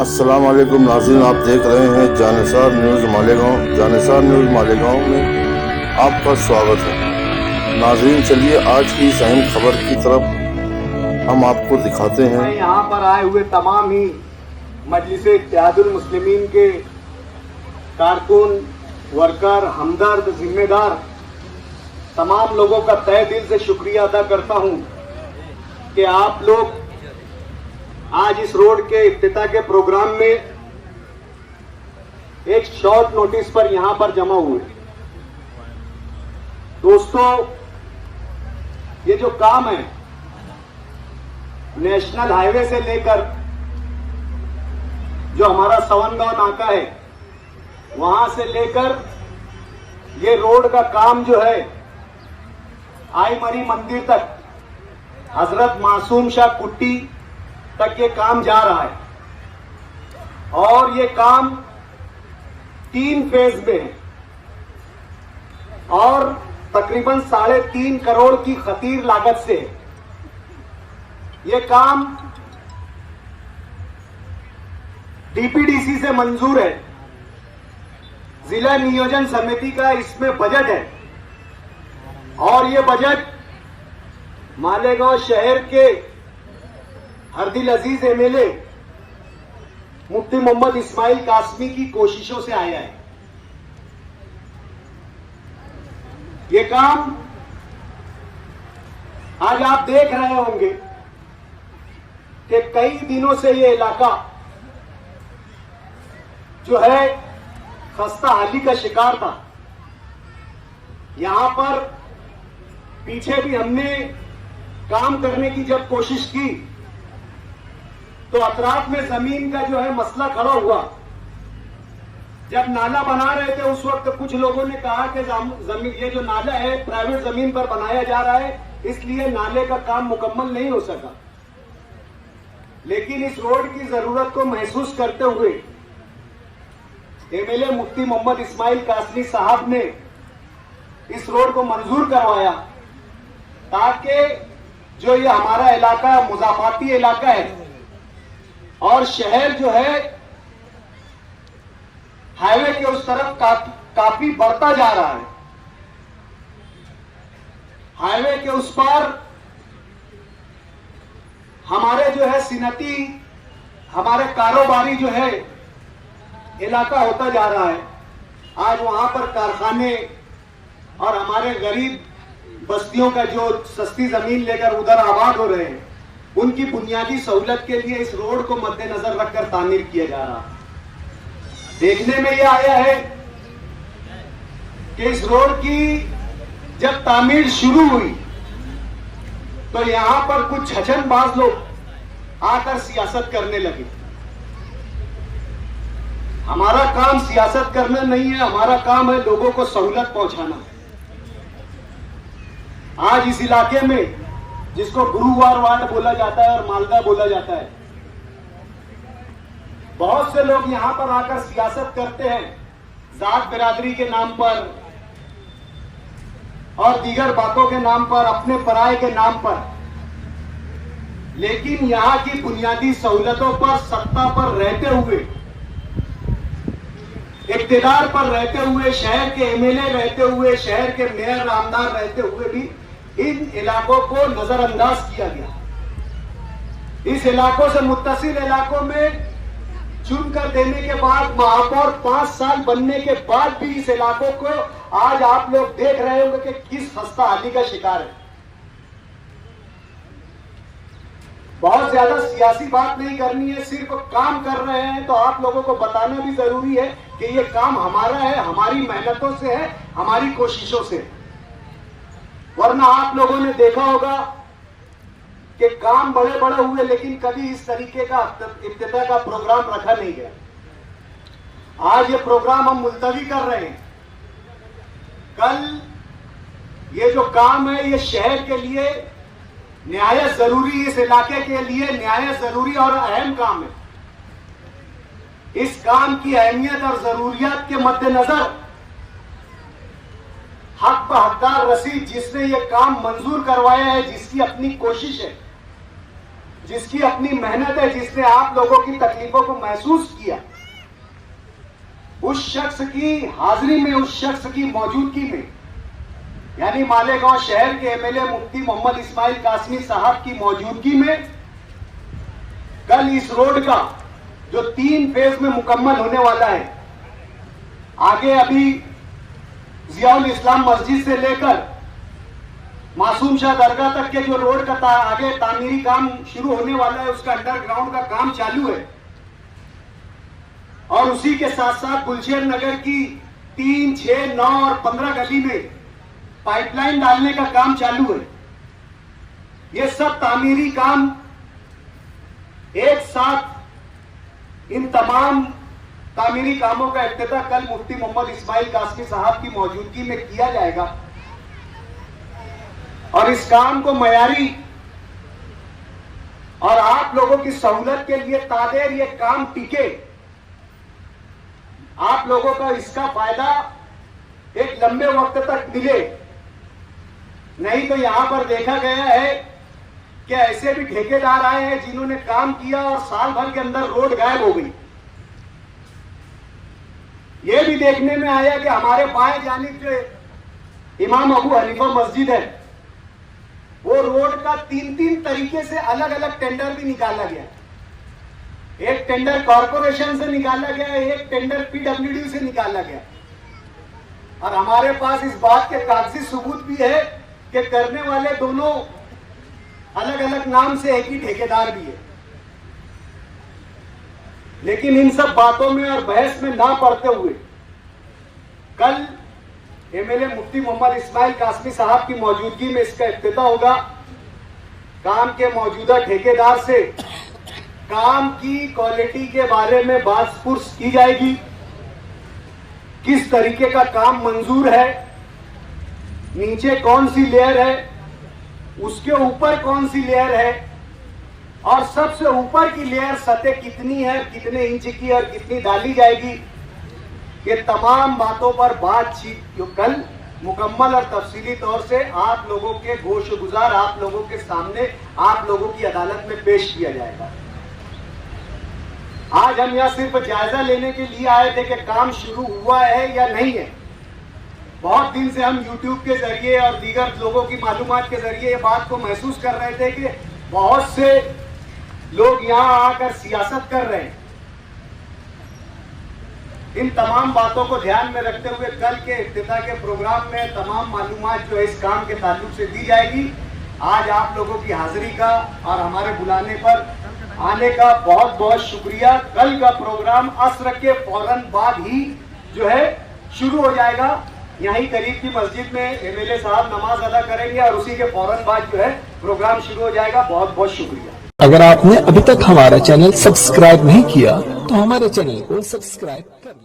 अस्सलाम वालेकुम नाज़रीन, आप देख रहे हैं जानिसार न्यूज़ मालेगांव। जानिसार न्यूज़ मालेगांव में आपका स्वागत है। नाज़रीन, चलिए आज की इस अहम खबर की तरफ हम आपको दिखाते हैं। मैं यहाँ पर आए हुए तमाम ही मजलिसे इत्तेहादुल मुस्लिमीन के कारकुन, वर्कर, हमदर्द, जिम्मेदार तमाम लोगों का तहे दिल से शुक्रिया अदा करता हूँ कि आप लोग आज इस रोड के इफ्तिताह के प्रोग्राम में एक शॉर्ट नोटिस पर यहां पर जमा हुए। दोस्तों, ये जो काम है नेशनल हाईवे से लेकर जो हमारा सवनगांव नाका है वहां से लेकर ये रोड का काम जो है आई मरी मंदिर तक, हजरत मासूम शाह कुट्टी तक ये काम जा रहा है और ये काम 3 फेज में है और तकरीबन 3.5 करोड़ की खतीर लागत से ये काम डीपीडीसी से मंजूर है। जिला नियोजन समिति का इसमें बजट है और ये बजट मालेगांव शहर के हरदिल अजीज एमएलए मुफ्ती मोहम्मद इस्माइल कासमी की कोशिशों से आया है। ये काम आज आप देख रहे होंगे कि कई दिनों से ये इलाका जो है खस्ता हाली का शिकार था। यहां पर पीछे भी हमने काम करने की जब कोशिश की तो अतराफ में जमीन का जो है मसला खड़ा हुआ। जब नाला बना रहे थे उस वक्त कुछ लोगों ने कहा कि जमीन, ये जो नाला है प्राइवेट जमीन पर बनाया जा रहा है, इसलिए नाले का काम मुकम्मल नहीं हो सका। लेकिन इस रोड की जरूरत को महसूस करते हुए एमएलए मुफ्ती मोहम्मद इस्माइल कासमी साहब ने इस रोड को मंजूर करवाया ताकि जो ये हमारा इलाका मुजाफाती इलाका है और शहर जो है हाईवे के उस तरफ काफी बढ़ता जा रहा है। हाईवे के उस पार हमारे जो है सिनती, हमारे कारोबारी जो है इलाका होता जा रहा है। आज वहां पर कारखाने और हमारे गरीब बस्तियों का जो सस्ती जमीन लेकर उधर आबाद हो रहे हैं, उनकी बुनियादी सहूलत के लिए इस रोड को मद्देनजर रखकर तामीर किया जा रहा है। देखने में यह आया है कि इस रोड की जब तामीर शुरू हुई तो यहां पर कुछ छछनबाज लोग आकर सियासत करने लगे। हमारा काम सियासत करना नहीं है, हमारा काम है लोगों को सहूलत पहुंचाना। आज इस इलाके में जिसको गुरुवार वार्ड बोला जाता है और मालदा बोला जाता है, बहुत से लोग यहां पर आकर सियासत करते हैं जात बिरादरी के नाम पर और दीगर बातों के नाम पर, अपने पराये के नाम पर। लेकिन यहां की बुनियादी सहूलतों पर, सत्ता पर रहते हुए, इक्तिदार पर रहते हुए, शहर के एमएलए रहते हुए, शहर के मेयर आमदार रहते हुए भी इन इलाकों को नजरअंदाज किया गया। इस इलाकों से मुत्तसिल इलाकों में चुनकर देने के बाद, महापौर 5 साल बनने के बाद भी इस इलाकों को आज आप लोग देख रहे होंगे कि किस खस्ता हाली का शिकार है। बहुत ज्यादा सियासी बात नहीं करनी है, सिर्फ काम कर रहे हैं तो आप लोगों को बताना भी जरूरी है कि ये काम हमारा है, हमारी मेहनतों से है, हमारी कोशिशों से। वरना आप लोगों ने देखा होगा कि काम बड़े बड़े हुए लेकिन कभी इस तरीके का इफ्तिताह का प्रोग्राम रखा नहीं गया। आज ये प्रोग्राम हम मुलतवी कर रहे हैं। कल ये जो काम है ये शहर के लिए निहायत जरूरी, इस इलाके के लिए निहायत जरूरी और अहम काम है। इस काम की अहमियत और जरूरियात के मद्देनजर हक ब हकदार रसीद जिसने ये काम मंजूर करवाया है, जिसकी अपनी कोशिश है, जिसकी अपनी मेहनत है, जिसने आप लोगों की तकलीफों को महसूस किया, उस शख्स की हाजिरी में, उस शख्स की मौजूदगी में, यानी मालेगांव शहर के एमएलए मुफ्ती मोहम्मद इस्माइल कासमी साहब की मौजूदगी में कल इस रोड का जो 3 फेज में मुकम्मल होने वाला है, आगे अभी जियाउल इस्लाम मस्जिद से लेकर मासूम शाह दरगाह तक के जो रोड का आगे तामीरी काम शुरू होने वाला है, उसका अंडरग्राउंड का काम चालू है। और उसी के साथ साथ गुलशेर नगर की 3, 6, 9 और 15 गली में पाइपलाइन डालने का काम चालू है। ये सब तामीरी काम एक साथ, इन तमाम तामीरी कामों का इफ्तिताह कल मुफ्ती मोहम्मद इस्माइल कासमी साहब की मौजूदगी में किया जाएगा। और इस काम को मयारी और आप लोगों की सहूलत के लिए तादेर ये काम टिके, आप लोगों का इसका फायदा एक लंबे वक्त तक मिले। नहीं तो यहां पर देखा गया है कि ऐसे भी ठेकेदार आए हैं जिन्होंने काम किया और साल भर के अंदर रोड गायब हो गई। यह भी देखने में आया कि हमारे बाएं जानिब जो इमाम अबू हनीफा मस्जिद है, वो रोड का 3 तरीके से अलग अलग टेंडर भी निकाला गया। एक टेंडर कॉरपोरेशन से निकाला गया, एक टेंडर पीडब्ल्यूडी से निकाला गया। और हमारे पास इस बात के कागजी सबूत भी है कि करने वाले दोनों अलग अलग नाम से एक ही ठेकेदार भी है। लेकिन इन सब बातों में और बहस में ना पड़ते हुए कल एमएलए मुफ्ती मोहम्मद इस्माइल कासमी साहब की मौजूदगी में इसका इफ्तिताह होगा। काम के मौजूदा ठेकेदार से काम की क्वालिटी के बारे में बात पुरस की जाएगी, किस तरीके का काम मंजूर है, नीचे कौन सी लेयर है, उसके ऊपर कौन सी लेयर है, और सबसे ऊपर की लेयर सतह कितनी है, कितने इंच की और कितनी डाली जाएगी। ये तमाम बातों पर बातचीत जो कल मुकम्मल और तफसीली तौर से आप लोगों के गोशगुजार, आप लोगों के सामने, आप लोगों की अदालत में पेश किया जाएगा। आज हम यहाँ सिर्फ जायजा लेने के लिए आए थे कि काम शुरू हुआ है या नहीं है। बहुत दिन से हम यूट्यूब के जरिए और दीगर लोगों की मालूमात के जरिए ये बात को महसूस कर रहे थे कि बहुत से लोग यहाँ आकर सियासत कर रहे हैं। इन तमाम बातों को ध्यान में रखते हुए कल के इफ्तिताह के प्रोग्राम में तमाम मालूमात जो है इस काम के ताल्लुक से दी जाएगी। आज आप लोगों की हाजिरी का और हमारे बुलाने पर आने का बहुत बहुत शुक्रिया। कल का प्रोग्राम असर के फौरन बाद ही जो है शुरू हो जाएगा। यहीं करीब की मस्जिद में एमएलए साहब नमाज अदा करेंगे और उसी के फौरन बाद जो है प्रोग्राम शुरू हो जाएगा। बहुत बहुत शुक्रिया। अगर आपने अभी तक हमारा चैनल सब्सक्राइब नहीं किया तो हमारे चैनल को सब्सक्राइब कर